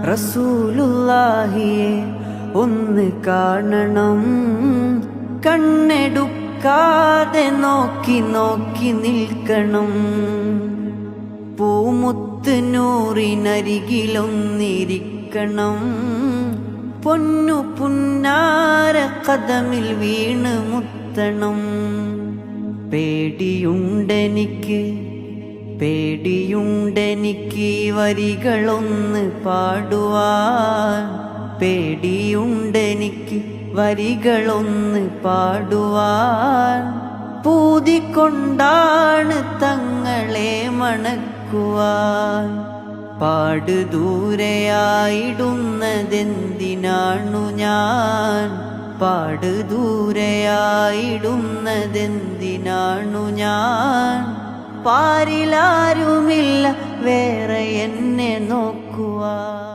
റസൂലുള്ളാഹിയെ ഒന്ന് കാണണം, കണ്ണെടുക്കാതെ നോക്കി നോക്കി നിൽക്കണം. പൂമുത്ത് നൂറിനരികിലൊന്നിരിക്കണം, പൊന്നു പുന്നാര കദമിൽ വീണ് മുത്തണം. പേടിയുണ്ടെനിക്ക് പേടിയുണ്ടെനിക്ക് വരികളൊന്ന് പാടുവാൻ, പേടിയുണ്ടെനിക്ക് വരികളൊന്ന് പാടുവാൻ. പൂതിക്കൊണ്ടാണ് തങ്ങളെ മണക്കുവാൻ. പാട് ദൂരെയായിടുന്നതെന്തിനാണു ഞാൻ, പാട് ദൂരെയായിടുന്നതെന്തിനാണു ഞാൻ. പാരിലാരുമില്ല വേറെ എന്നെ നോക്കുവാൻ.